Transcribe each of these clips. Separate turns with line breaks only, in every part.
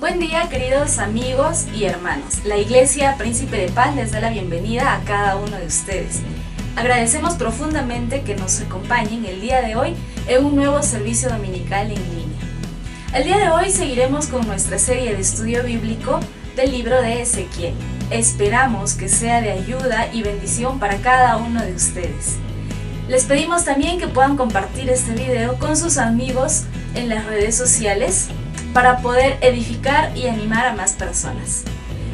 Buen día, queridos amigos y hermanos. La Iglesia Príncipe de Paz les da la bienvenida a cada uno de ustedes. Agradecemos profundamente que nos acompañen el día de hoy en un nuevo servicio dominical en línea. El día de hoy seguiremos con nuestra serie de estudio bíblico del libro de Ezequiel. Esperamos que sea de ayuda y bendición para cada uno de ustedes. Les pedimos también que puedan compartir este video con sus amigos en las redes sociales para poder edificar y animar a más personas.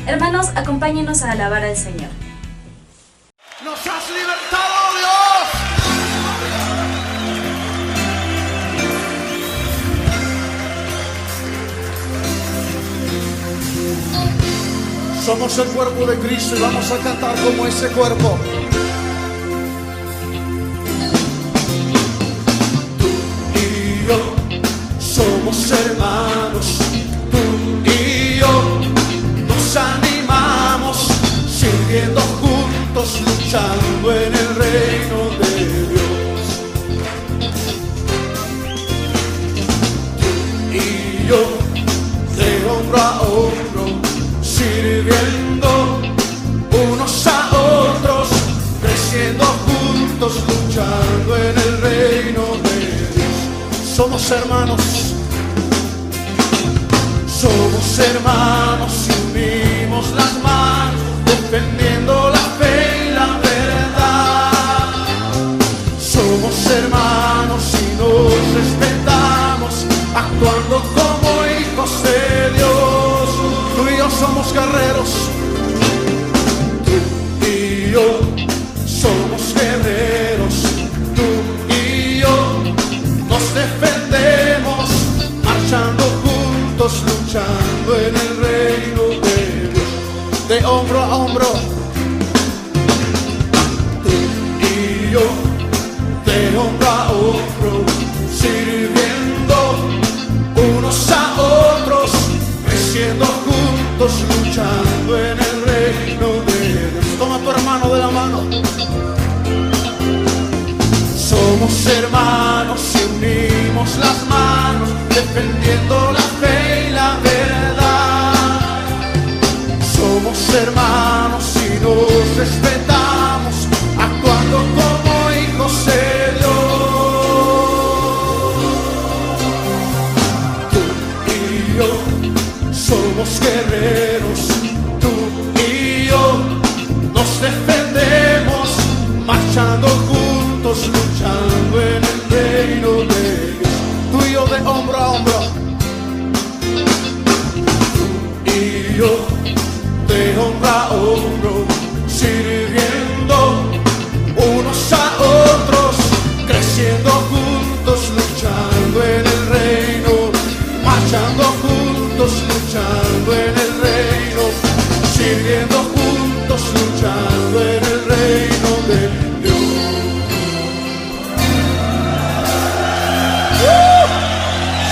Hermanos, acompáñenos a alabar al Señor.
¡Nos has libertado, Dios! Somos el cuerpo de Cristo y vamos a cantar como ese cuerpo. Tú y yo somos hermanos, tú y yo nos animamos, sirviendo juntos, luchando en el reino de Dios. Tú y yo, de hombro a hombro, sirviendo unos a otros, creciendo juntos, luchando en el reino de Dios. Somos hermanos. Somos hermanos y unimos las manos, defendiendo la fe y la verdad. Somos hermanos y nos respetamos, actuando como hijos de Dios. Tú y yo somos guerreros, tú y yo somos guerreros, tú y yo nos defendemos, marchando juntos, luchando en el reino de Dios, de hombro a hombro. Tú y yo, de hombro a hombro, sirviendo unos a otros, creciendo juntos, luchando en el reino de Dios. Toma a tu hermano de la mano. Somos hermanos y unimos las manos, defendiendo la fe y la verdad. Somos hermanos y nos respetamos, actuando como hijos de Dios. Tú y yo somos guerreros, tú y yo nos defendemos, marchando juntos, luchando en el reino de Dios. Tú y yo de hombro a hombro, tú y yo de hombro a hombro, sirviendo unos a otros, creciendo juntos, luchando en el reino, marchando juntos, luchando en el reino, sirviendo juntos, luchando en el reino de Dios.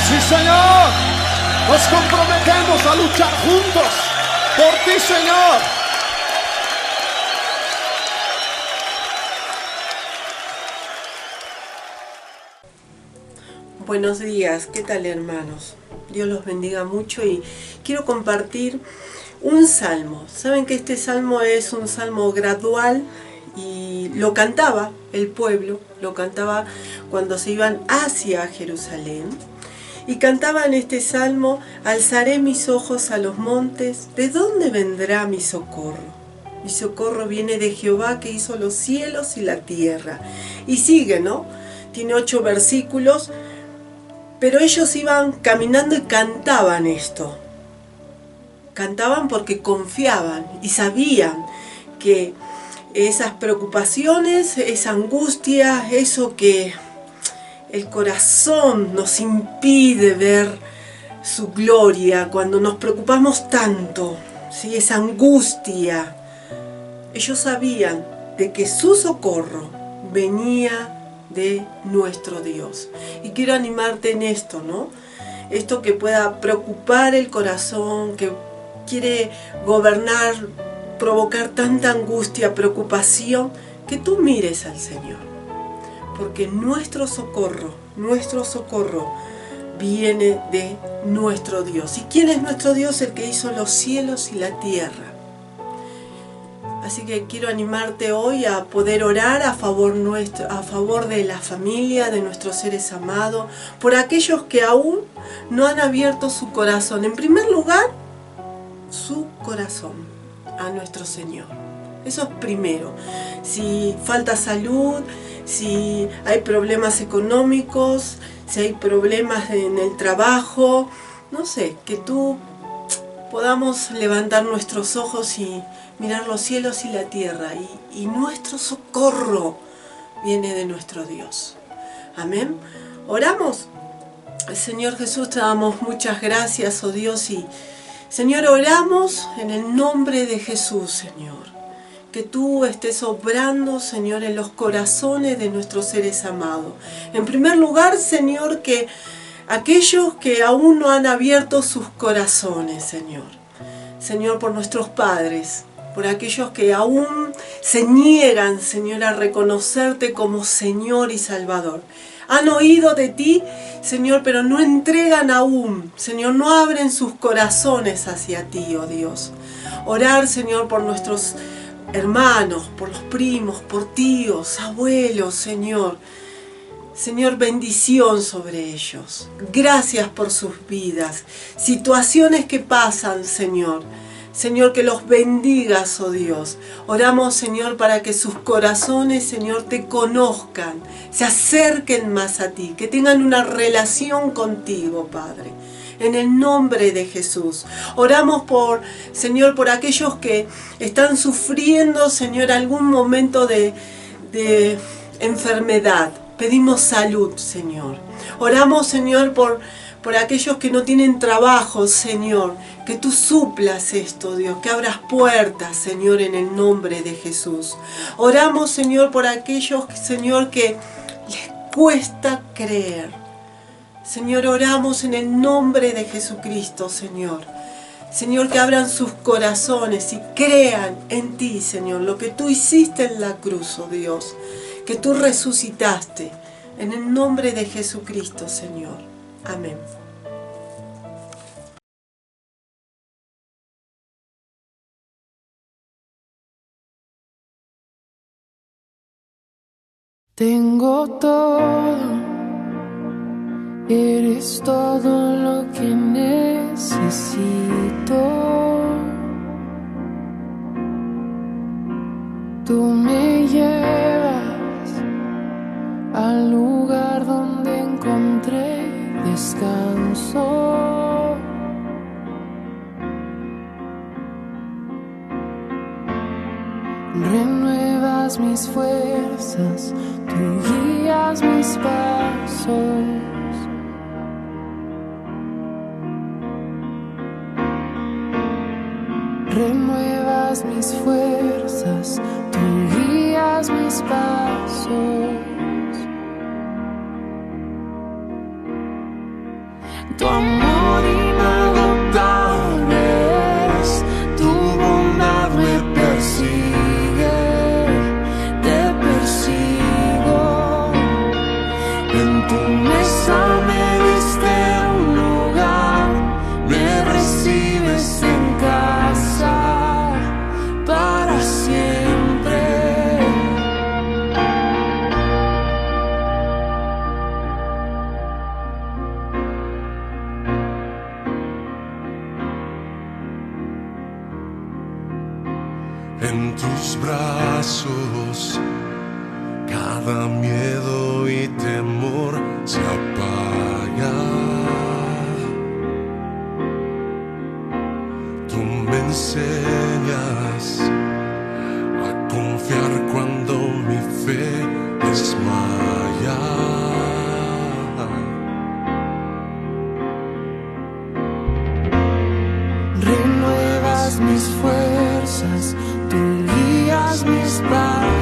¡Sí, Señor! Nos comprometemos a luchar juntos por ti, Señor.
Buenos días, ¿qué tal, hermanos? Dios los bendiga mucho y quiero compartir un salmo. Saben que este salmo es un salmo gradual y lo cantaba el pueblo, lo cantaba cuando se iban hacia Jerusalén. Y cantaban este salmo: alzaré mis ojos a los montes, ¿de dónde vendrá mi socorro? Mi socorro viene de Jehová, que hizo los cielos y la tierra. Y sigue, ¿no? Tiene 8 versículos, pero ellos iban caminando y cantaban esto. Cantaban porque confiaban y sabían que esas preocupaciones, esa angustia, eso que el corazón nos impide ver su gloria cuando nos preocupamos tanto, ¿sí? Esa angustia. Ellos sabían de que su socorro venía de nuestro Dios. Y quiero animarte en esto, ¿no? Esto que pueda preocupar el corazón, que quiere gobernar, provocar tanta angustia, preocupación, que tú mires al Señor. Porque nuestro socorro viene de nuestro Dios. ¿Y quién es nuestro Dios? El que hizo los cielos y la tierra. Así que quiero animarte hoy a poder orar a favor de la familia, de nuestros seres amados, por aquellos que aún no han abierto su corazón. En primer lugar, su corazón a nuestro Señor. Eso es primero. Si falta salud, si hay problemas económicos, si hay problemas en el trabajo, no sé, que tú podamos levantar nuestros ojos y mirar los cielos y la tierra, y nuestro socorro viene de nuestro Dios. Amén. Oramos. Señor Jesús, te damos muchas gracias, oh Dios, y Señor, oramos en el nombre de Jesús, Señor, que tú estés obrando, Señor, en los corazones de nuestros seres amados. En primer lugar, Señor, que aquellos que aún no han abierto sus corazones, Señor. Señor, por nuestros padres, por aquellos que aún se niegan, Señor, a reconocerte como Señor y Salvador. Han oído de ti, Señor, pero no entregan aún, Señor, no abren sus corazones hacia ti, oh Dios. Orar, Señor, por nuestros hermanos, por los primos, por tíos, abuelos, Señor. Señor, bendición sobre ellos. Gracias por sus vidas. Situaciones que pasan, Señor. Señor, que los bendigas, oh Dios. Oramos, Señor, para que sus corazones, Señor, te conozcan, se acerquen más a ti, que tengan una relación contigo, Padre. En el nombre de Jesús. Oramos por, Señor, por aquellos que están sufriendo, Señor, algún momento de enfermedad. Pedimos salud, Señor. Oramos, Señor, por aquellos que no tienen trabajo, Señor. Que tú suplas esto, Dios. Que abras puertas, Señor, en el nombre de Jesús. Oramos, Señor, por aquellos, Señor, que les cuesta creer. Señor, oramos en el nombre de Jesucristo, Señor. Señor, que abran sus corazones y crean en ti, Señor, lo que tú hiciste en la cruz, oh Dios. Que tú resucitaste en el nombre de Jesucristo, Señor. Amén.
Tengo todo, eres todo lo que necesito. Tú me llevas al lugar donde encontré descanso. Renuevas mis fuerzas, tú guías mis pasos. Renuevas mis fuerzas, tú guías mis pasos. Tu amor inagotable es, tu bondad me persigue, te persigo. En tu mesa me diste un lugar, me recibes en casa para siempre.
En tus brazos cada miedo y temor se apaga. Tú me enseñas a confiar cuando mi fe desmaya.
Renuevas mis fuerzas, tú guías mis pasos.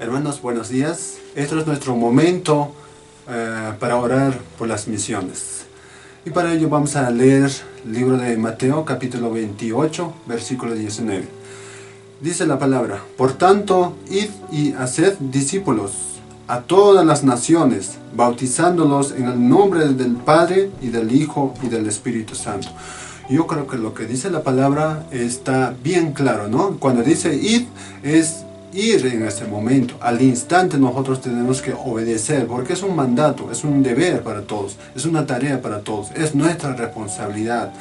Hermanos, buenos días. Este es nuestro momento para orar por las misiones. Y para ello vamos a leer el libro de Mateo, capítulo 28, versículo 19. Dice la palabra: por tanto, id y haced discípulos a todas las naciones, bautizándolos en el nombre del Padre, y del Hijo, y del Espíritu Santo. Yo creo que lo que dice la palabra está bien claro, ¿no? Cuando dice id, es ir en ese momento, al instante nosotros tenemos que obedecer, porque es un mandato, es un deber para todos, es una tarea para todos, es nuestra responsabilidad,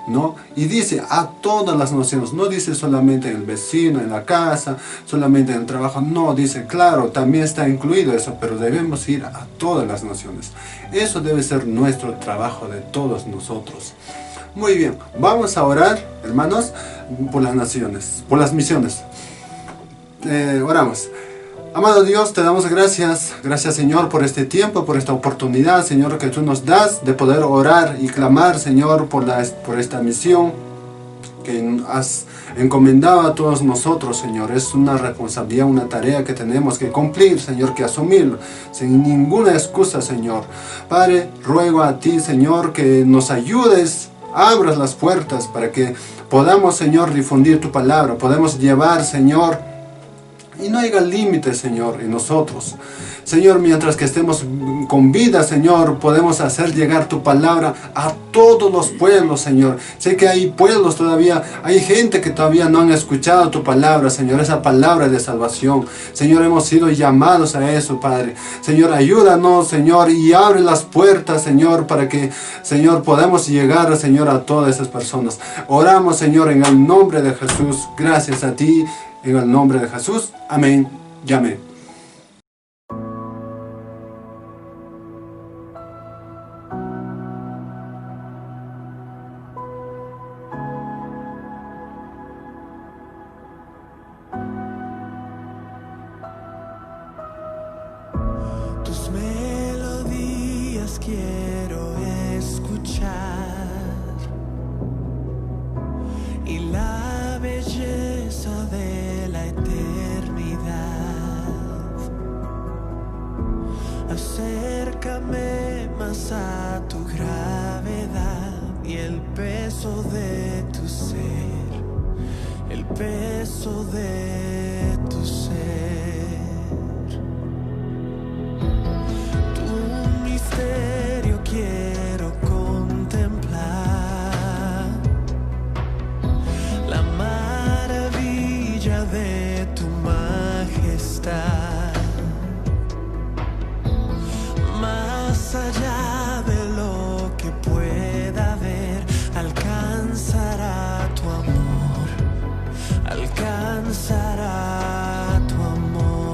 ¿no? Y dice a todas las naciones, no dice solamente en el vecino, en la casa, solamente en el trabajo, no, dice claro, también está incluido eso, pero debemos ir a todas las naciones. Eso debe ser nuestro trabajo de todos nosotros. Muy bien, vamos a orar, hermanos, por las naciones, por las misiones. Oramos. Amado Dios, te damos gracias, Señor, por este tiempo, por esta oportunidad, Señor, que tú nos das de poder orar y clamar, Señor, por esta misión que has encomendado a todos nosotros, Señor. Es una responsabilidad, una tarea que tenemos que cumplir, Señor, que asumir sin ninguna excusa, Señor. Padre, ruego a ti, Señor, que nos ayudes, abras las puertas para que podamos, Señor, difundir tu palabra, podemos llevar, Señor, y no haya límites, Señor, en nosotros. Señor, mientras que estemos con vida, Señor, podemos hacer llegar tu palabra a todos los pueblos, Señor. Sé que hay pueblos todavía, hay gente que todavía no han escuchado tu palabra, Señor, esa palabra de salvación. Señor, hemos sido llamados a eso, Padre. Señor, ayúdanos, Señor, y abre las puertas, Señor, para que, Señor, podamos llegar, Señor, a todas esas personas. Oramos, Señor, en el nombre de Jesús. Gracias a ti. En el nombre de Jesús, amén y amén.
Tus melodías quiero escuchar y la belleza de la eternidad. Acércame más a tu gravedad y el peso de tu ser, el peso de tu ser. Tu misterio quiero contemplar, la maravilla de tu majestad. Más allá de lo que pueda ver, alcanzará tu amor, alcanzará tu amor.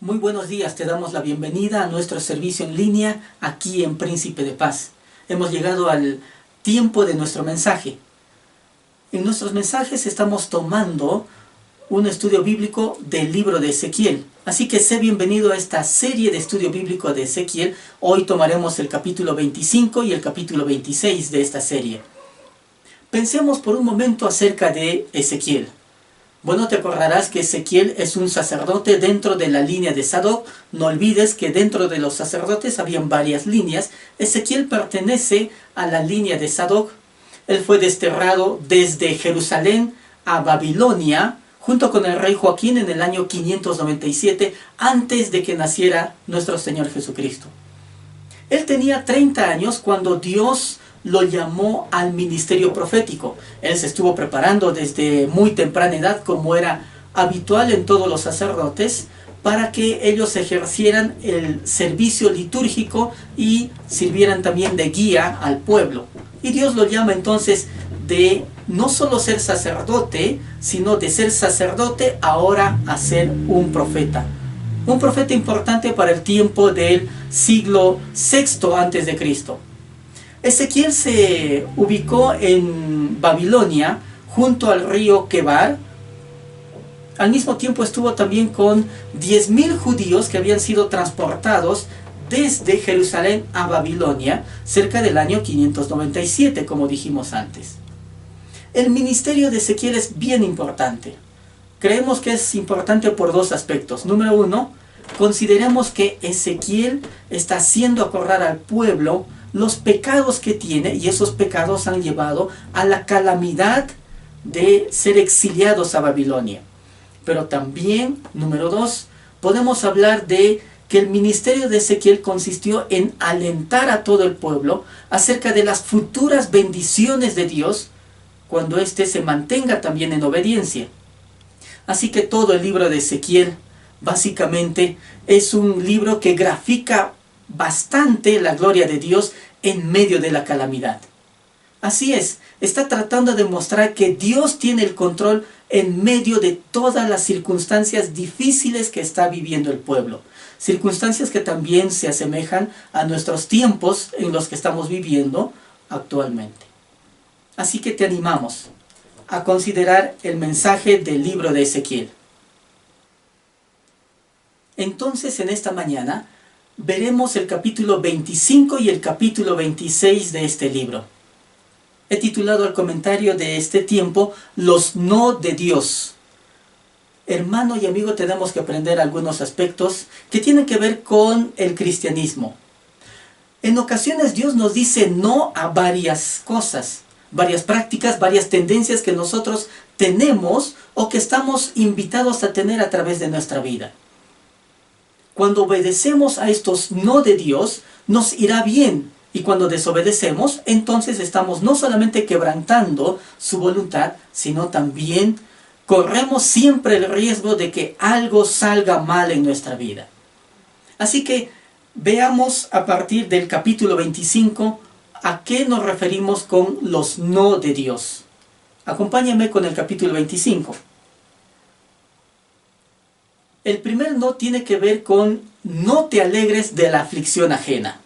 Muy buenos días, te damos la bienvenida a nuestro servicio en línea aquí en Príncipe de Paz. Hemos llegado al tiempo de nuestro mensaje. En nuestros mensajes estamos tomando un estudio bíblico del libro de Ezequiel. Así que sé bienvenido a esta serie de estudio bíblico de Ezequiel. Hoy tomaremos el capítulo 25 y el capítulo 26 de esta serie. Pensemos por un momento acerca de Ezequiel. Bueno, te acordarás que Ezequiel es un sacerdote dentro de la línea de Sadoc. No olvides que dentro de los sacerdotes habían varias líneas. Ezequiel pertenece a la línea de Sadoc. Él fue desterrado desde Jerusalén a Babilonia junto con el rey Joaquín en el año 597, antes de que naciera nuestro Señor Jesucristo. Él tenía 30 años cuando Dios lo llamó al ministerio profético. Él se estuvo preparando desde muy temprana edad, como era habitual en todos los sacerdotes, para que ellos ejercieran el servicio litúrgico y sirvieran también de guía al pueblo. Y Dios lo llama entonces de no solo ser sacerdote, sino de ser sacerdote ahora a ser un profeta. Un profeta importante para el tiempo del siglo VI antes de Cristo. Ezequiel se ubicó en Babilonia junto al río Quebar. Al mismo tiempo estuvo también con 10.000 judíos que habían sido transportados desde Jerusalén a Babilonia cerca del año 597, como dijimos antes. El ministerio de Ezequiel es bien importante. Creemos que es importante por dos aspectos. Número uno, consideremos que Ezequiel está haciendo acordar al pueblo los pecados que tiene, y esos pecados han llevado a la calamidad de ser exiliados a Babilonia. Pero también, número dos, podemos hablar de que el ministerio de Ezequiel consistió en alentar a todo el pueblo acerca de las futuras bendiciones de Dios cuando éste se mantenga también en obediencia. Así que todo el libro de Ezequiel básicamente es un libro que grafica bastante la gloria de Dios en medio de la calamidad. Así es, está tratando de mostrar que Dios tiene el control en medio de todas las circunstancias difíciles que está viviendo el pueblo. Circunstancias que también se asemejan a nuestros tiempos en los que estamos viviendo actualmente. Así que te animamos a considerar el mensaje del libro de Ezequiel. Entonces, en esta mañana veremos el capítulo 25 y el capítulo 26 de este libro. He titulado el comentario de este tiempo, Los no de Dios. Hermano y amigo, tenemos que aprender algunos aspectos que tienen que ver con el cristianismo. En ocasiones Dios nos dice no a varias cosas, varias prácticas, varias tendencias que nosotros tenemos o que estamos invitados a tener a través de nuestra vida. Cuando obedecemos a estos no de Dios, nos irá bien. Y cuando desobedecemos, entonces estamos no solamente quebrantando su voluntad, sino también corremos siempre el riesgo de que algo salga mal en nuestra vida. Así que veamos a partir del capítulo 25 a qué nos referimos con los no de Dios. Acompáñame con el capítulo 25. El primer no tiene que ver con no te alegres de la aflicción ajena.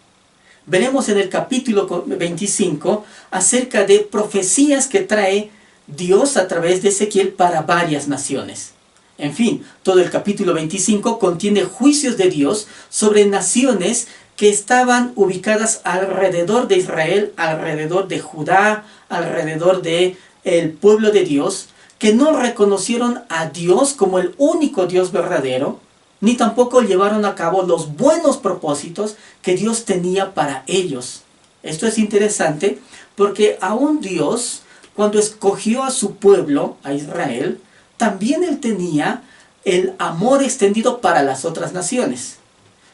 Veremos en el capítulo 25 acerca de profecías que trae Dios a través de Ezequiel para varias naciones. En fin, todo el capítulo 25 contiene juicios de Dios sobre naciones que estaban ubicadas alrededor de Israel, alrededor de Judá, alrededor del pueblo de Dios, que no reconocieron a Dios como el único Dios verdadero, ni tampoco llevaron a cabo los buenos propósitos que Dios tenía para ellos. Esto es interesante porque aún Dios, cuando escogió a su pueblo, a Israel, también Él tenía el amor extendido para las otras naciones.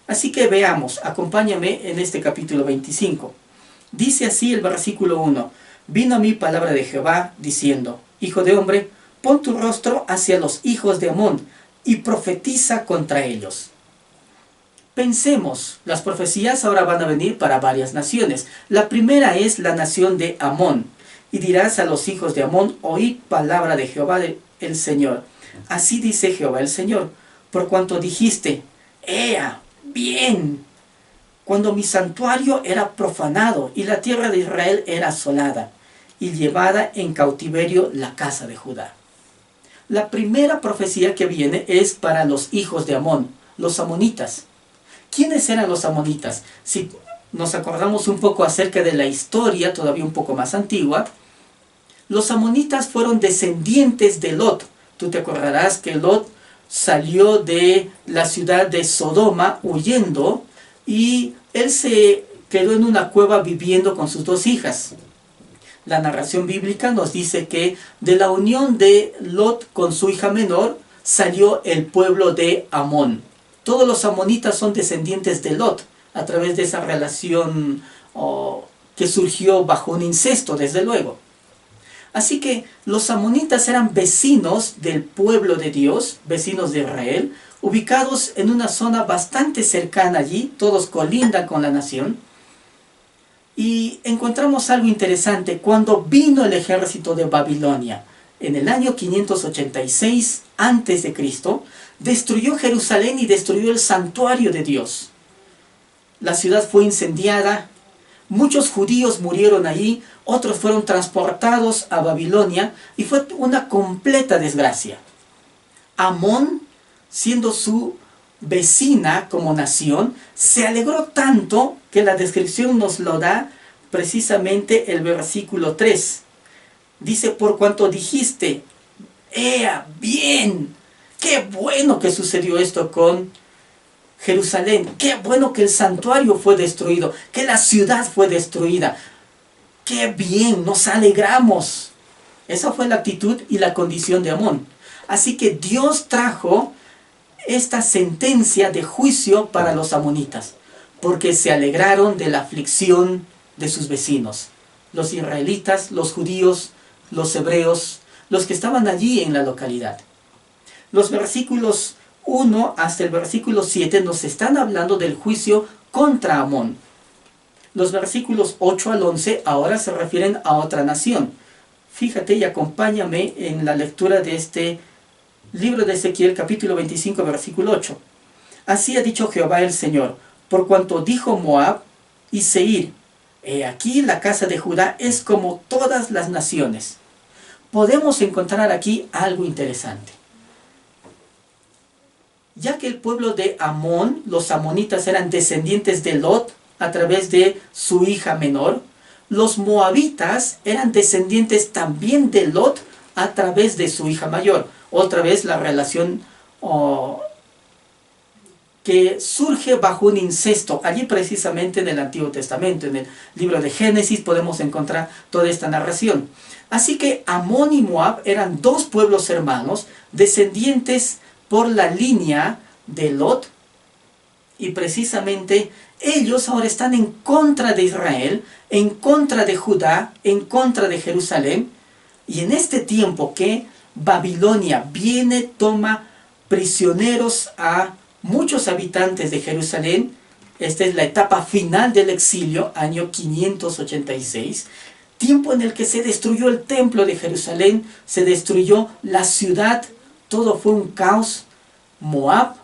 Así que veamos, acompáñame en este capítulo 25. Dice así el versículo 1. Vino a mí palabra de Jehová, diciendo, Hijo de hombre, pon tu rostro hacia los hijos de Amón, y profetiza contra ellos. Pensemos, las profecías ahora van a venir para varias naciones. La primera es la nación de Amón. Y dirás a los hijos de Amón, oíd palabra de Jehová el Señor. Así dice Jehová el Señor, por cuanto dijiste, ¡Ea! ¡Bien! Cuando mi santuario era profanado y la tierra de Israel era asolada y llevada en cautiverio la casa de Judá. La primera profecía que viene es para los hijos de Amón, los amonitas. ¿Quiénes eran los amonitas? Si nos acordamos un poco acerca de la historia, todavía un poco más antigua, los amonitas fueron descendientes de Lot. Tú te acordarás que Lot salió de la ciudad de Sodoma huyendo y él se quedó en una cueva viviendo con sus dos hijas. La narración bíblica nos dice que de la unión de Lot con su hija menor salió el pueblo de Amón. Todos los amonitas son descendientes de Lot a través de esa relación que surgió bajo un incesto, desde luego. Así que los amonitas eran vecinos del pueblo de Dios, vecinos de Israel, ubicados en una zona bastante cercana allí, todos colindan con la nación. Y encontramos algo interesante. Cuando vino el ejército de Babilonia en el año 586 a.C., destruyó Jerusalén y destruyó el santuario de Dios. La ciudad fue incendiada, muchos judíos murieron allí, otros fueron transportados a Babilonia y fue una completa desgracia. Amón, siendo su vecina como nación, se alegró tanto que la descripción nos lo da precisamente el versículo 3. Dice, por cuanto dijiste, ¡ea, bien! ¡Qué bueno que sucedió esto con Jerusalén! ¡Qué bueno que el santuario fue destruido! ¡Que la ciudad fue destruida! ¡Qué bien! ¡Nos alegramos! Esa fue la actitud y la condición de Amón. Así que Dios trajo esta sentencia de juicio para los amonitas, porque se alegraron de la aflicción de sus vecinos, los israelitas, los judíos, los hebreos, los que estaban allí en la localidad. Los versículos 1 hasta el versículo 7 nos están hablando del juicio contra Amón. Los versículos 8 al 11 ahora se refieren a otra nación. Fíjate y acompáñame en la lectura de este libro de Ezequiel, capítulo 25, versículo 8. Así ha dicho Jehová el Señor, por cuanto dijo Moab y Seir, he aquí la casa de Judá es como todas las naciones. Podemos encontrar aquí algo interesante. Ya que el pueblo de Amón, los amonitas, eran descendientes de Lot a través de su hija menor, los moabitas eran descendientes también de Lot a través de su hija mayor. Otra vez la relación que surge bajo un incesto. Allí precisamente en el Antiguo Testamento, en el libro de Génesis, podemos encontrar toda esta narración. Así que Amón y Moab eran dos pueblos hermanos, descendientes por la línea de Lot. Y precisamente ellos ahora están en contra de Israel, en contra de Judá, en contra de Jerusalén. Y en este tiempo que Babilonia viene, toma prisioneros a muchos habitantes de Jerusalén. Esta es la etapa final del exilio, año 586. Tiempo en el que se destruyó el templo de Jerusalén, se destruyó la ciudad, todo fue un caos. Moab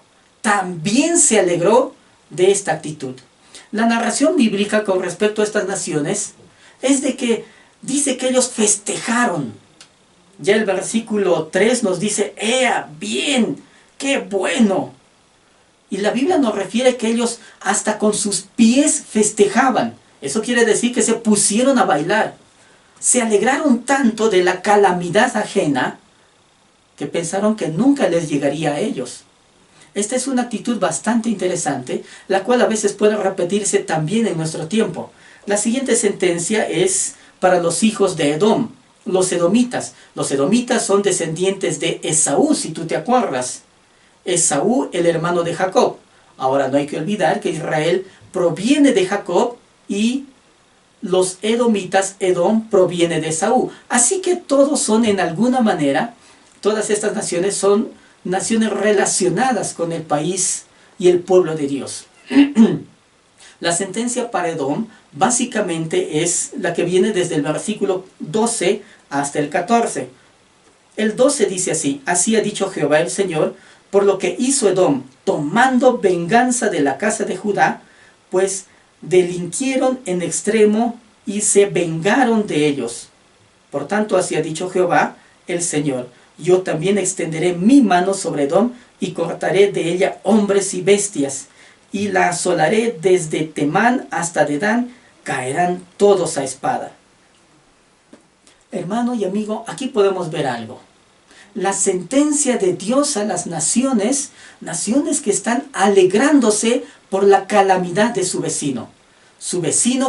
también se alegró de esta actitud. La narración bíblica con respecto a estas naciones es de que dice que ellos festejaron. Ya el versículo 3 nos dice, ¡ea, bien! ¡Qué bueno! Y la Biblia nos refiere que ellos hasta con sus pies festejaban. Eso quiere decir que se pusieron a bailar. Se alegraron tanto de la calamidad ajena que pensaron que nunca les llegaría a ellos. Esta es una actitud bastante interesante, la cual a veces puede repetirse también en nuestro tiempo. La siguiente sentencia es para los hijos de Edom, los edomitas. Los edomitas son descendientes de Esaú, si tú te acuerdas. Esaú, el hermano de Jacob. Ahora no hay que olvidar que Israel proviene de Jacob y los edomitas, Edom, proviene de Esaú. Así que todos son en alguna manera, todas estas naciones son naciones relacionadas con el país y el pueblo de Dios. La sentencia para Edom básicamente es la que viene desde el versículo 12 hasta el 14. El 12 dice así, así ha dicho Jehová el Señor, por lo que hizo Edom, tomando venganza de la casa de Judá, pues delinquieron en extremo y se vengaron de ellos. Por tanto, así ha dicho Jehová, el Señor: yo también extenderé mi mano sobre Edom y cortaré de ella hombres y bestias, y la asolaré desde Temán hasta Dedán, caerán todos a espada. Hermano y amigo, aquí podemos ver algo. La sentencia de Dios a las naciones, naciones que están alegrándose por la calamidad de su vecino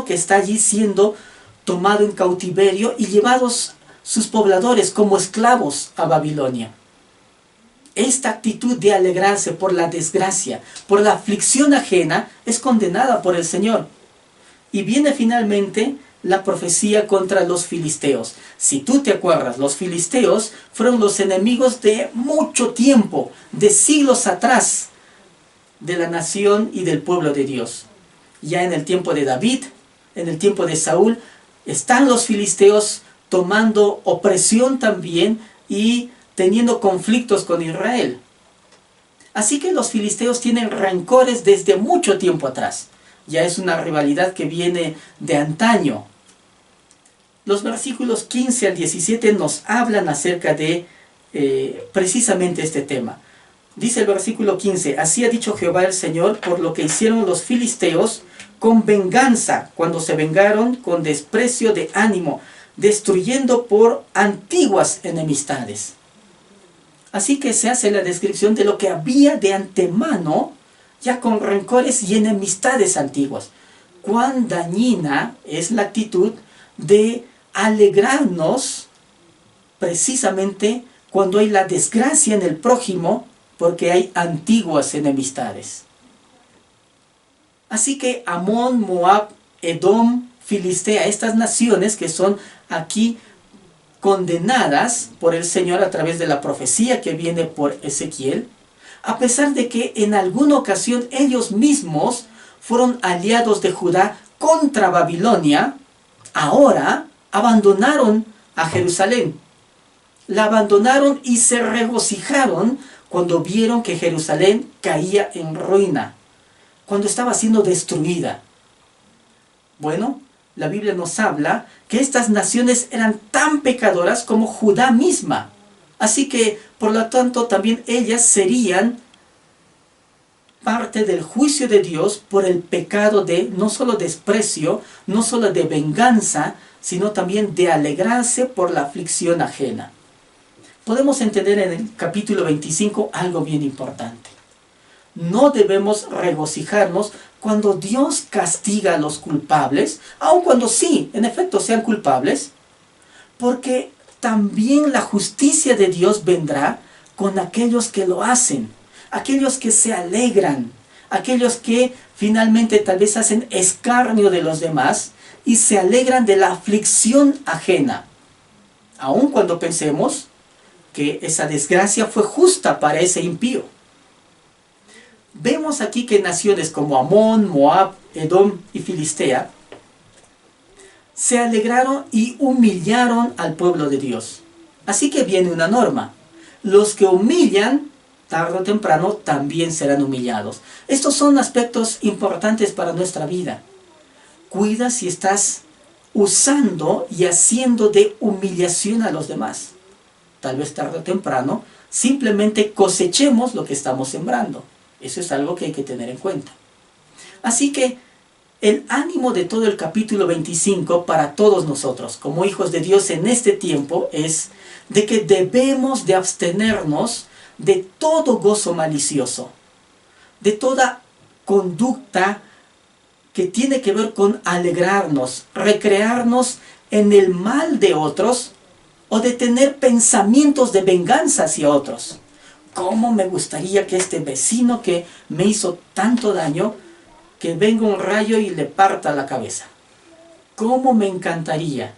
que está allí siendo tomado en cautiverio y llevados sus pobladores como esclavos a Babilonia. Esta actitud de alegrarse por la desgracia, por la aflicción ajena, es condenada por el Señor. Y viene finalmente la profecía contra los filisteos. Si tú te acuerdas, los filisteos fueron los enemigos de mucho tiempo, de siglos atrás, de la nación y del pueblo de Dios. Ya en el tiempo de David, en el tiempo de Saúl, están los filisteos tomando opresión también y teniendo conflictos con Israel. Así que los filisteos tienen rencores desde mucho tiempo atrás. Ya es una rivalidad que viene de antaño. Los versículos 15 al 17 nos hablan acerca de precisamente este tema. Dice el versículo 15: así ha dicho Jehová el Señor, por lo que hicieron los filisteos con venganza, cuando se vengaron con desprecio de ánimo, destruyendo por antiguas enemistades. Así que se hace la descripción de lo que había de antemano, ya con rencores y enemistades antiguas. Cuán dañina es la actitud de alegrarnos precisamente cuando hay la desgracia en el prójimo, porque hay antiguas enemistades. Así que Amón, Moab, Edom, Filistea, estas naciones que son aquí condenadas por el Señor a través de la profecía que viene por Ezequiel, a pesar de que en alguna ocasión ellos mismos fueron aliados de Judá contra Babilonia, ahora abandonaron a Jerusalén. La abandonaron y se regocijaron cuando vieron que Jerusalén caía en ruina, cuando estaba siendo destruida. Bueno, la Biblia nos habla que estas naciones eran tan pecadoras como Judá misma. Así que, por lo tanto, también ellas serían parte del juicio de Dios por el pecado de no solo desprecio, no solo de venganza, sino también de alegrarse por la aflicción ajena. Podemos entender en el capítulo 25 algo bien importante. No debemos regocijarnos cuando Dios castiga a los culpables, aun cuando sí, en efecto, sean culpables, porque también la justicia de Dios vendrá con aquellos que lo hacen, aquellos que se alegran, aquellos que finalmente tal vez hacen escarnio de los demás y se alegran de la aflicción ajena, aun cuando pensemos que esa desgracia fue justa para ese impío. Vemos aquí que naciones como Amón, Moab, Edom y Filistea se alegraron y humillaron al pueblo de Dios. Así que viene una norma: los que humillan, tarde o temprano, también serán humillados. Estos son aspectos importantes para nuestra vida. Cuida si estás usando y haciendo de humillación a los demás. Tal vez tarde o temprano simplemente cosechemos lo que estamos sembrando. Eso es algo que hay que tener en cuenta. Así que el ánimo de todo el capítulo 25 para todos nosotros, como hijos de Dios en este tiempo, es de que debemos de abstenernos de todo gozo malicioso, de toda conducta que tiene que ver con alegrarnos, recrearnos en el mal de otros o de tener pensamientos de venganza hacia otros. ¿Cómo me gustaría que este vecino que me hizo tanto daño, que venga un rayo y le parta la cabeza? ¿Cómo me encantaría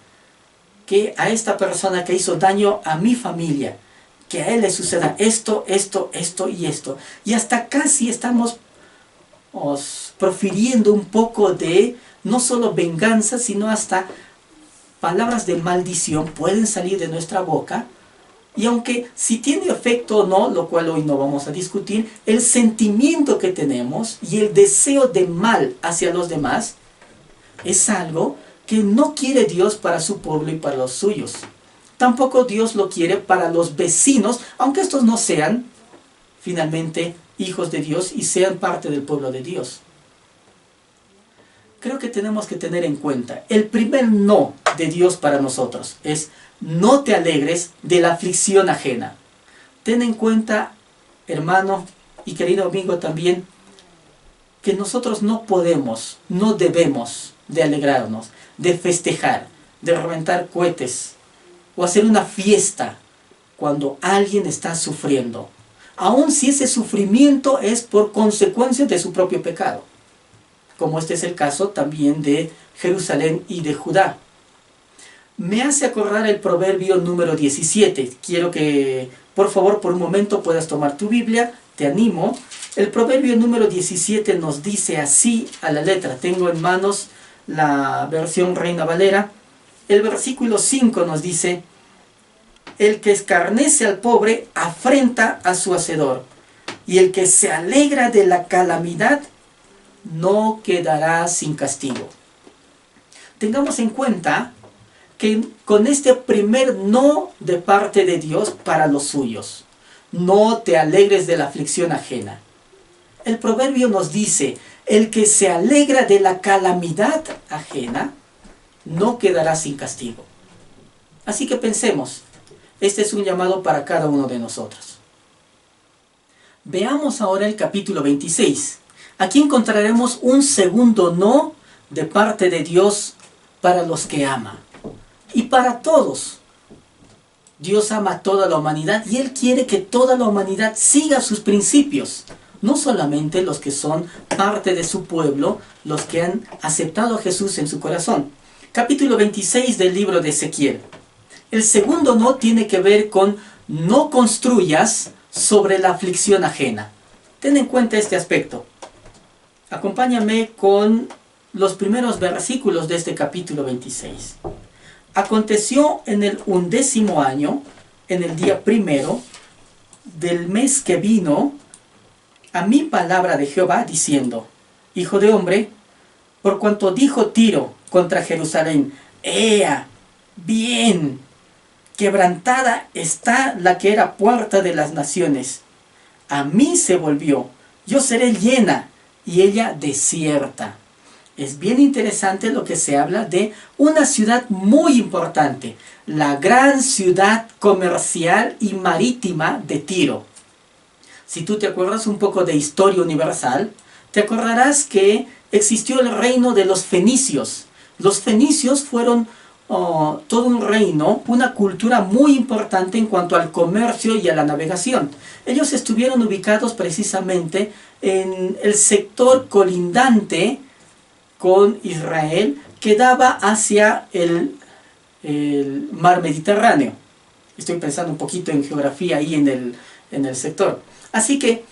que a esta persona que hizo daño a mi familia, que a él le suceda esto, esto, esto y esto? Y hasta casi estamos profiriendo un poco de no solo venganza, sino hasta palabras de maldición pueden salir de nuestra boca Y aunque si tiene efecto o no, lo cual hoy no vamos a discutir, el sentimiento que tenemos y el deseo de mal hacia los demás es algo que no quiere Dios para su pueblo y para los suyos. Tampoco Dios lo quiere para los vecinos, aunque estos no sean finalmente hijos de Dios y sean parte del pueblo de Dios. Creo que tenemos que tener en cuenta, el primer no de Dios para nosotros es: no te alegres de la aflicción ajena. Ten en cuenta, hermano y querido amigo también, que nosotros no podemos, no debemos de alegrarnos, de festejar, de reventar cohetes o hacer una fiesta cuando alguien está sufriendo, aun si ese sufrimiento es por consecuencia de su propio pecado, como este es el caso también de Jerusalén y de Judá. Me hace acordar el proverbio número 17. Quiero que, por favor, por un momento puedas tomar tu Biblia, te animo. El proverbio número 17 nos dice así a la letra. Tengo en manos la versión Reina Valera. El versículo 5 nos dice: el que escarnece al pobre afrenta a su hacedor, y el que se alegra de la calamidad no quedará sin castigo. Tengamos en cuenta que con este primer no de parte de Dios para los suyos, no te alegres de la aflicción ajena, el proverbio nos dice: el que se alegra de la calamidad ajena no quedará sin castigo. Así que pensemos, este es un llamado para cada uno de nosotros. Veamos ahora el capítulo 26. Aquí encontraremos un segundo no de parte de Dios para los que ama. Y para todos. Dios ama a toda la humanidad y Él quiere que toda la humanidad siga sus principios. No solamente los que son parte de su pueblo, los que han aceptado a Jesús en su corazón. Capítulo 26 del libro de Ezequiel. El segundo no tiene que ver con: no construyas sobre la aflicción ajena. Ten en cuenta este aspecto. Acompáñame con los primeros versículos de este capítulo 26. Aconteció en el 11º año, en el día primero del mes que vino, a mí palabra de Jehová diciendo: hijo de hombre, por cuanto dijo Tiro contra Jerusalén: ¡Ea! Bien, quebrantada está la que era puerta de las naciones. A mí se volvió, yo seré llena, y ella desierta. Es bien interesante lo que se habla de una ciudad muy importante, la gran ciudad comercial y marítima de Tiro. Si tú te acuerdas un poco de historia universal, te acordarás que existió el reino de los fenicios. Los fenicios fueron todo un reino, una cultura muy importante en cuanto al comercio y a la navegación. Ellos estuvieron ubicados precisamente en el sector colindante con Israel, que daba hacia el mar Mediterráneo. Estoy pensando un poquito en geografía ahí en el sector. Así que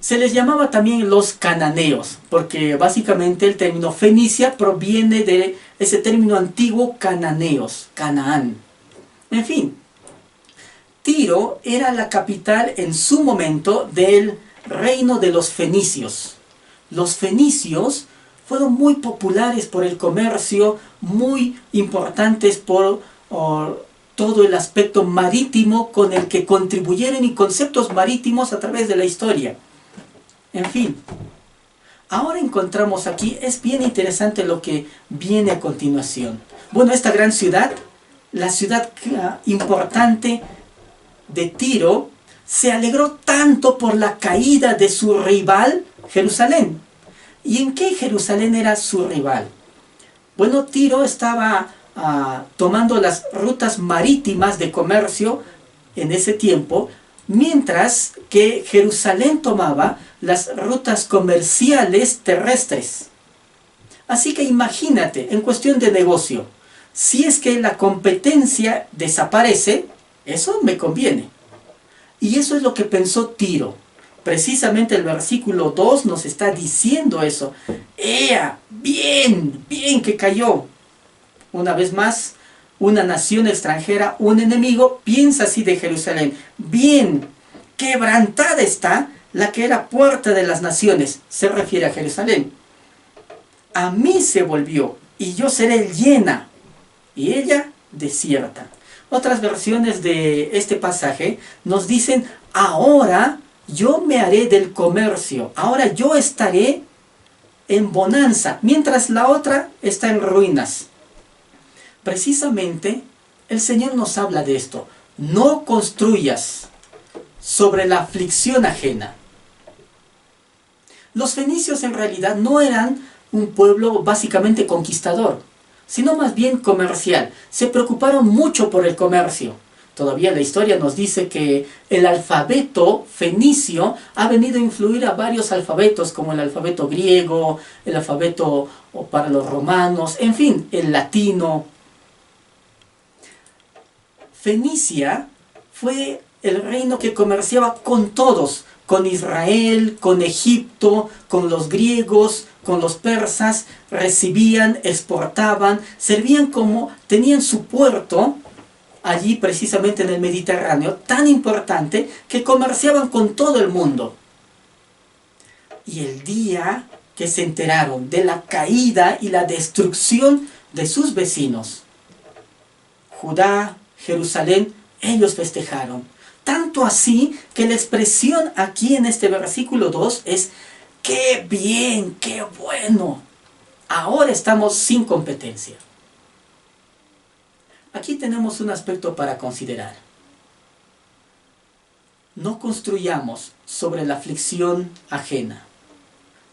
se les llamaba también los cananeos, porque básicamente el término Fenicia proviene de ese término antiguo cananeos, Canaán. En fin, Tiro era la capital en su momento del reino de los fenicios. Los fenicios fueron muy populares por el comercio, muy importantes por todo el aspecto marítimo con el que contribuyeron y conceptos marítimos a través de la historia. En fin, ahora encontramos aquí, es bien interesante lo que viene a continuación. Bueno, esta gran ciudad, la ciudad importante de Tiro, se alegró tanto por la caída de su rival, Jerusalén. ¿Y en qué Jerusalén era su rival? Bueno, Tiro estaba tomando las rutas marítimas de comercio en ese tiempo, mientras que Jerusalén tomaba las rutas comerciales terrestres. Así que imagínate, en cuestión de negocio, si es que la competencia desaparece, eso me conviene. Y eso es lo que pensó Tiro. Precisamente el versículo 2 nos está diciendo eso. ¡Ea! Bien, bien que cayó. Una vez más, una nación extranjera, un enemigo, piensa así de Jerusalén: bien, quebrantada está la que era puerta de las naciones. Se refiere a Jerusalén. A mí se volvió, y yo seré llena, y ella desierta. Otras versiones de este pasaje nos dicen: ahora yo me haré del comercio, ahora yo estaré en bonanza, mientras la otra está en ruinas. Precisamente el Señor nos habla de esto: no construyas sobre la aflicción ajena. Los fenicios en realidad no eran un pueblo básicamente conquistador, sino más bien comercial. Se preocuparon mucho por el comercio. Todavía la historia nos dice que el alfabeto fenicio ha venido a influir a varios alfabetos, como el alfabeto griego, el alfabeto para los romanos, en fin, el latino. Fenicia fue el reino que comerciaba con todos, con Israel, con Egipto, con los griegos, con los persas. Recibían, exportaban, servían como, tenían su puerto allí precisamente en el Mediterráneo, tan importante que comerciaban con todo el mundo. Y el día que se enteraron de la caída y la destrucción de sus vecinos, Judá, Jerusalén, ellos festejaron. Tanto así que la expresión aquí en este versículo 2 es: ¡qué bien, qué bueno! Ahora estamos sin competencia. Aquí tenemos un aspecto para considerar. No construyamos sobre la aflicción ajena.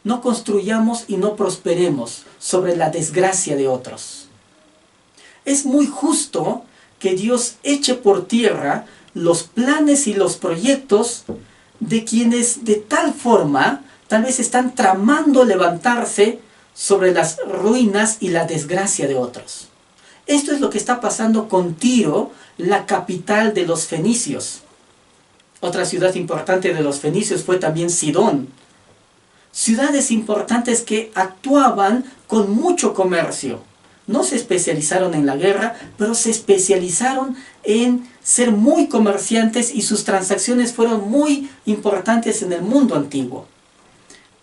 No construyamos y no prosperemos sobre la desgracia de otros. Es muy justo que Dios eche por tierra los planes y los proyectos de quienes de tal forma tal vez están tramando levantarse sobre las ruinas y la desgracia de otros. Esto es lo que está pasando con Tiro, la capital de los fenicios. Otra ciudad importante de los fenicios fue también Sidón. Ciudades importantes que actuaban con mucho comercio. No se especializaron en la guerra, pero se especializaron en ser muy comerciantes, y sus transacciones fueron muy importantes en el mundo antiguo.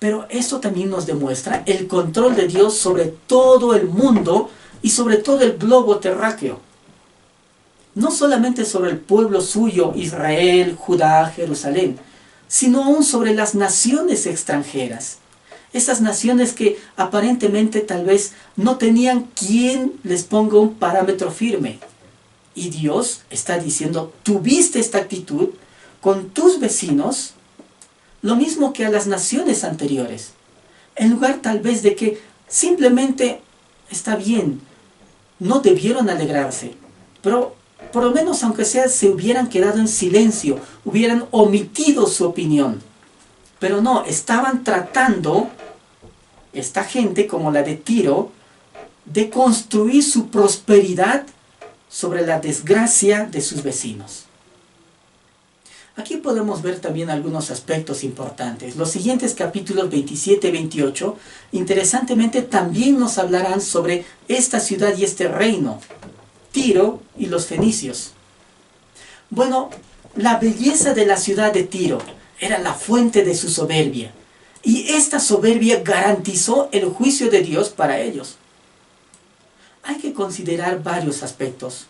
Pero esto también nos demuestra el control de Dios sobre todo el mundo y sobre todo el globo terráqueo. No solamente sobre el pueblo suyo, Israel, Judá, Jerusalén, sino aún sobre las naciones extranjeras. Esas naciones que aparentemente tal vez no tenían quien les ponga un parámetro firme. Y Dios está diciendo: tuviste esta actitud con tus vecinos, lo mismo que a las naciones anteriores. En lugar tal vez de que simplemente, está bien, no debieron alegrarse, pero por lo menos aunque sea se hubieran quedado en silencio, hubieran omitido su opinión. Pero no, estaban tratando, esta gente como la de Tiro, de construir su prosperidad sobre la desgracia de sus vecinos. Aquí podemos ver también algunos aspectos importantes. Los siguientes capítulos 27 y 28, interesantemente, también nos hablarán sobre esta ciudad y este reino, Tiro y los fenicios. Bueno, la belleza de la ciudad de Tiro era la fuente de su soberbia, y esta soberbia garantizó el juicio de Dios para ellos. Hay que considerar varios aspectos.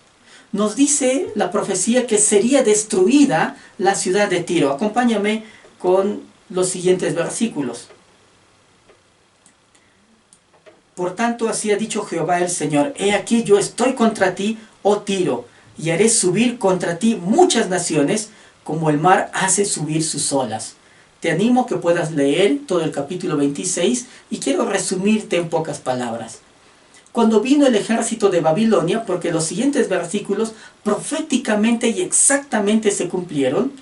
Nos dice la profecía que sería destruida la ciudad de Tiro. Acompáñame con los siguientes versículos. Por tanto, así ha dicho Jehová el Señor: he aquí yo estoy contra ti, oh Tiro, y haré subir contra ti muchas naciones, como el mar hace subir sus olas. Te animo a que puedas leer todo el capítulo 26, y quiero resumirte en pocas palabras. Cuando vino el ejército de Babilonia, porque los siguientes versículos proféticamente y exactamente se cumplieron,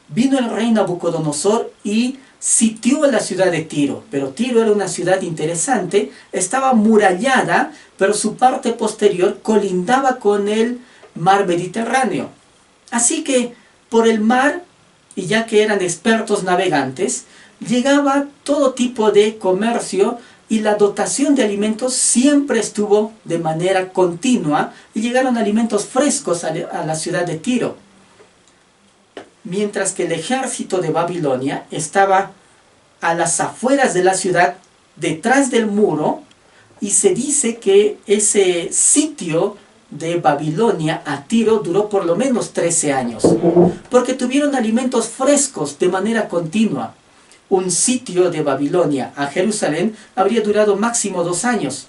vino el rey Nabucodonosor y sitió a la ciudad de Tiro. Pero Tiro era una ciudad interesante, estaba murallada, pero su parte posterior colindaba con el mar Mediterráneo. Así que por el mar, y ya que eran expertos navegantes, llegaba todo tipo de comercio y la dotación de alimentos siempre estuvo de manera continua y llegaron alimentos frescos a la ciudad de Tiro. Mientras que el ejército de Babilonia estaba a las afueras de la ciudad, detrás del muro, y se dice que ese sitio de Babilonia a Tiro duró por lo menos 13 años, porque tuvieron alimentos frescos de manera continua. Un sitio de Babilonia a Jerusalén habría durado máximo 2 años,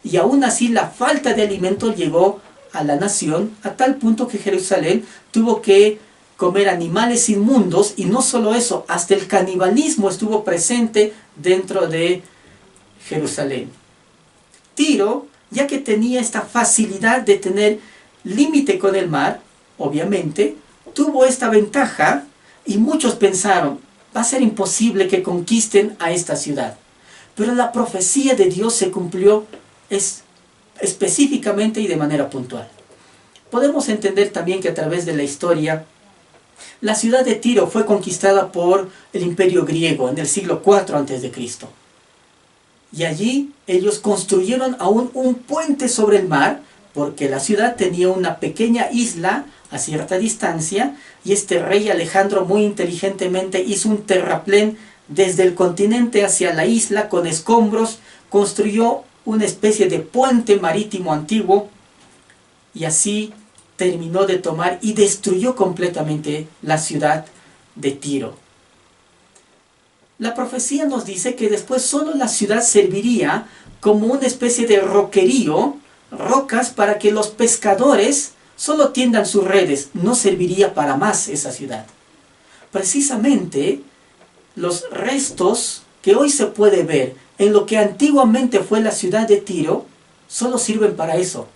y aún así la falta de alimento llegó a la nación a tal punto que Jerusalén tuvo que comer animales inmundos, y no solo eso, hasta el canibalismo estuvo presente dentro de Jerusalén. Tiro, ya que tenía esta facilidad de tener límite con el mar, obviamente, tuvo esta ventaja, y muchos pensaron, va a ser imposible que conquisten a esta ciudad. Pero la profecía de Dios se cumplió específicamente y de manera puntual. Podemos entender también que a través de la historia, la ciudad de Tiro fue conquistada por el imperio griego en el siglo IV a.C. Y allí ellos construyeron aún un puente sobre el mar, porque la ciudad tenía una pequeña isla a cierta distancia, y este rey Alejandro muy inteligentemente hizo un terraplén desde el continente hacia la isla con escombros, construyó una especie de puente marítimo antiguo, y así terminó de tomar y destruyó completamente la ciudad de Tiro. La profecía nos dice que después solo la ciudad serviría como una especie de roquerío, rocas para que los pescadores solo tiendan sus redes, no serviría para más esa ciudad. Precisamente los restos que hoy se puede ver en lo que antiguamente fue la ciudad de Tiro, solo sirven para eso,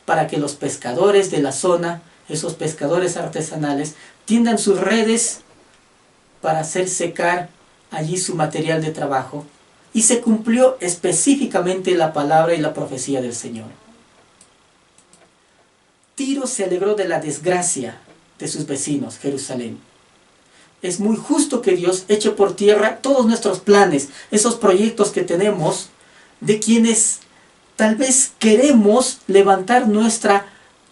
para que los pescadores de la zona, esos pescadores artesanales, tiendan sus redes para hacer secar allí su material de trabajo, y se cumplió específicamente la palabra y la profecía del Señor. Tiro se alegró de la desgracia de sus vecinos, Jerusalén. Es muy justo que Dios eche por tierra todos nuestros planes, esos proyectos que tenemos, de quienes tal vez queremos levantar nuestra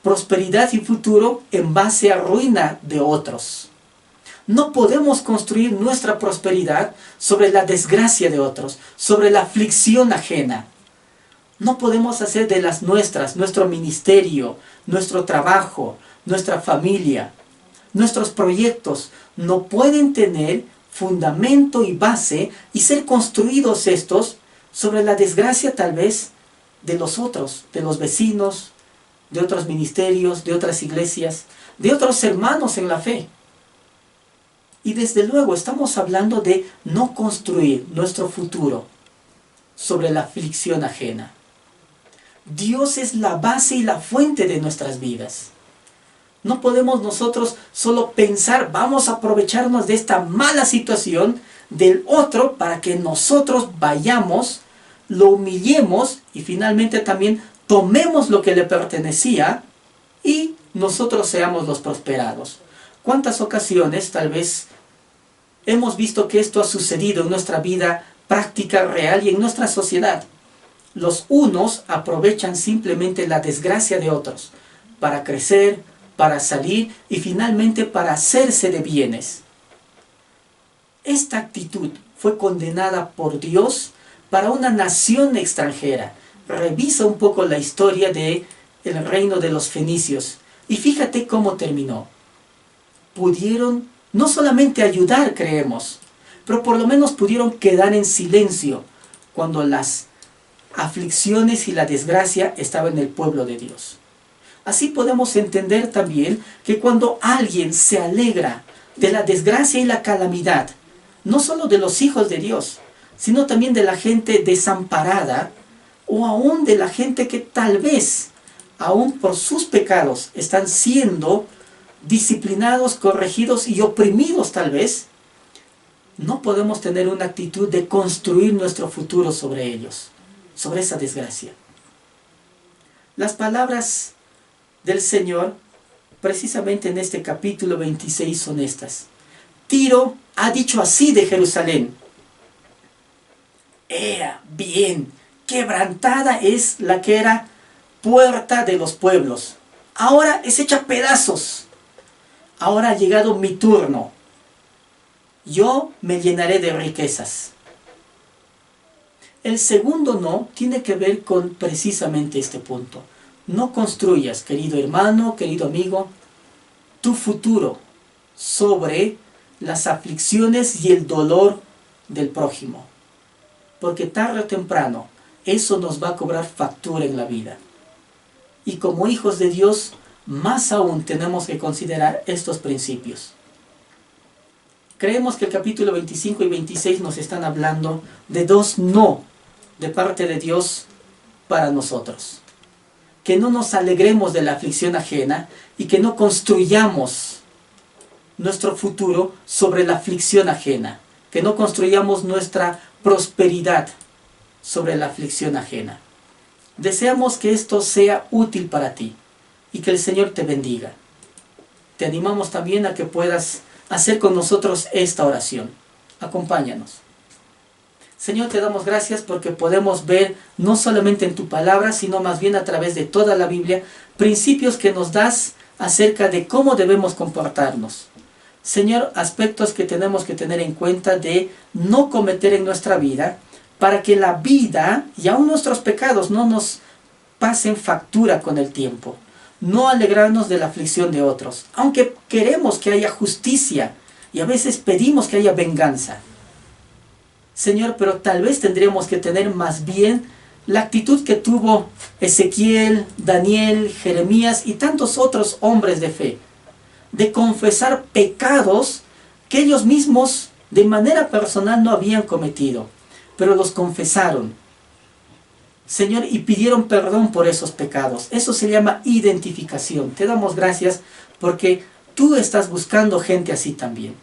prosperidad y futuro en base a ruina de otros. No podemos construir nuestra prosperidad sobre la desgracia de otros, sobre la aflicción ajena. No podemos hacer de las nuestras, nuestro ministerio, nuestro trabajo, nuestra familia, nuestros proyectos no pueden tener fundamento y base y ser construidos estos sobre la desgracia tal vez de los otros, de los vecinos, de otros ministerios, de otras iglesias, de otros hermanos en la fe. Y desde luego estamos hablando de no construir nuestro futuro sobre la aflicción ajena. Dios es la base y la fuente de nuestras vidas. No podemos nosotros solo pensar, vamos a aprovecharnos de esta mala situación del otro para que nosotros vayamos, lo humillemos y finalmente también tomemos lo que le pertenecía y nosotros seamos los prosperados. ¿Cuántas ocasiones tal vez hemos visto que esto ha sucedido en nuestra vida práctica, real y en nuestra sociedad? Los unos aprovechan simplemente la desgracia de otros para crecer, para salir y finalmente para hacerse de bienes. Esta actitud fue condenada por Dios para una nación extranjera. Revisa un poco la historia del reino de los fenicios y fíjate cómo terminó. Pudieron no solamente ayudar, creemos, pero por lo menos pudieron quedar en silencio cuando las aflicciones y la desgracia estaban en el pueblo de Dios. Así podemos entender también que cuando alguien se alegra de la desgracia y la calamidad, no solo de los hijos de Dios, sino también de la gente desamparada, o aún de la gente que tal vez, aún por sus pecados, están siendo disciplinados, corregidos y oprimidos tal vez, no podemos tener una actitud de construir nuestro futuro sobre ellos, sobre esa desgracia. Las palabras del Señor, precisamente en este capítulo 26, son estas. Tiro ha dicho así de Jerusalén: Ea, bien, quebrantada es la que era puerta de los pueblos. Ahora es hecha pedazos. Ahora ha llegado mi turno. Yo me llenaré de riquezas. El segundo no tiene que ver con precisamente este punto. No construyas, querido hermano, querido amigo, tu futuro sobre las aflicciones y el dolor del prójimo. Porque tarde o temprano eso nos va a cobrar factura en la vida. Y como hijos de Dios, más aún tenemos que considerar estos principios. Creemos que el capítulo 25 y 26 nos están hablando de dos no de parte de Dios para nosotros. Que no nos alegremos de la aflicción ajena y que no construyamos nuestro futuro sobre la aflicción ajena. Que no construyamos nuestra prosperidad sobre la aflicción ajena. Deseamos que esto sea útil para ti y que el Señor te bendiga. Te animamos también a que puedas hacer con nosotros esta oración. Acompáñanos. Señor, te damos gracias porque podemos ver no solamente en tu palabra, sino más bien a través de toda la Biblia, principios que nos das acerca de cómo debemos comportarnos. Señor, aspectos que tenemos que tener en cuenta de no cometer en nuestra vida, para que la vida y aún nuestros pecados no nos pasen factura con el tiempo. No alegrarnos de la aflicción de otros, aunque queremos que haya justicia y a veces pedimos que haya venganza. Señor, pero tal vez tendríamos que tener más bien la actitud que tuvo Ezequiel, Daniel, Jeremías y tantos otros hombres de fe, de confesar pecados que ellos mismos de manera personal no habían cometido, pero los confesaron, Señor, y pidieron perdón por esos pecados. Eso se llama identificación. Te damos gracias porque tú estás buscando gente así también.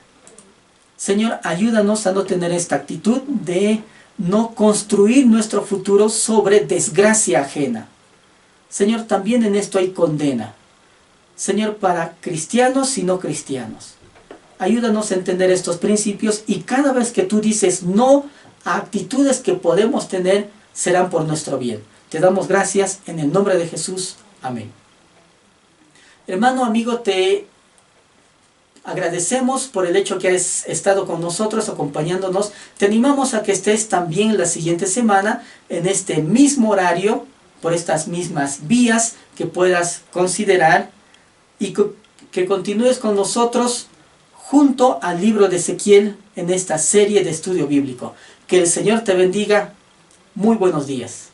Señor, ayúdanos a no tener esta actitud de no construir nuestro futuro sobre desgracia ajena. Señor, también en esto hay condena. Señor, para cristianos y no cristianos. Ayúdanos a entender estos principios y cada vez que tú dices no a actitudes que podemos tener, serán por nuestro bien. Te damos gracias en el nombre de Jesús. Amén. Hermano, amigo, te agradecemos por el hecho que has estado con nosotros, acompañándonos. Te animamos a que estés también la siguiente semana en este mismo horario, por estas mismas vías que puedas considerar y que continúes con nosotros junto al libro de Ezequiel en esta serie de estudio bíblico. Que el Señor te bendiga. Muy buenos días.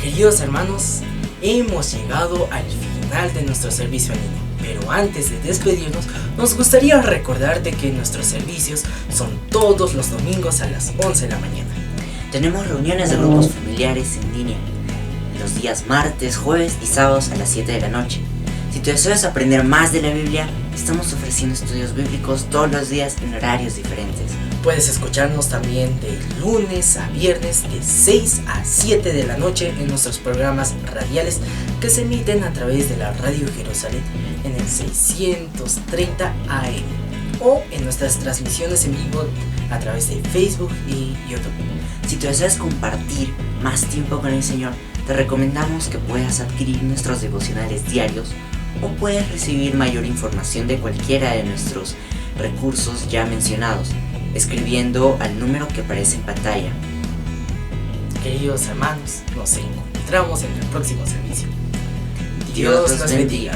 Queridos hermanos, hemos llegado al final de nuestro servicio en línea. Pero antes de despedirnos, nos gustaría recordarte que nuestros servicios son todos los domingos a las 11 de la mañana.
Tenemos reuniones de grupos familiares en línea los días martes, jueves y sábados a las 7 de la noche. Si te deseas aprender más de la Biblia, estamos ofreciendo estudios bíblicos todos los días en horarios diferentes.
Puedes escucharnos también de lunes a viernes de 6 a 7 de la noche en nuestros programas radiales que se emiten a través de la Radio Jerusalén en el 630 AM o en nuestras transmisiones en vivo a través de Facebook y YouTube.
Si te deseas compartir más tiempo con el Señor, te recomendamos que puedas adquirir nuestros devocionales diarios o puedes recibir mayor información de cualquiera de nuestros recursos ya mencionados, escribiendo al número que aparece en pantalla.
Queridos hermanos, nos encontramos en el próximo servicio.
Dios los bendiga.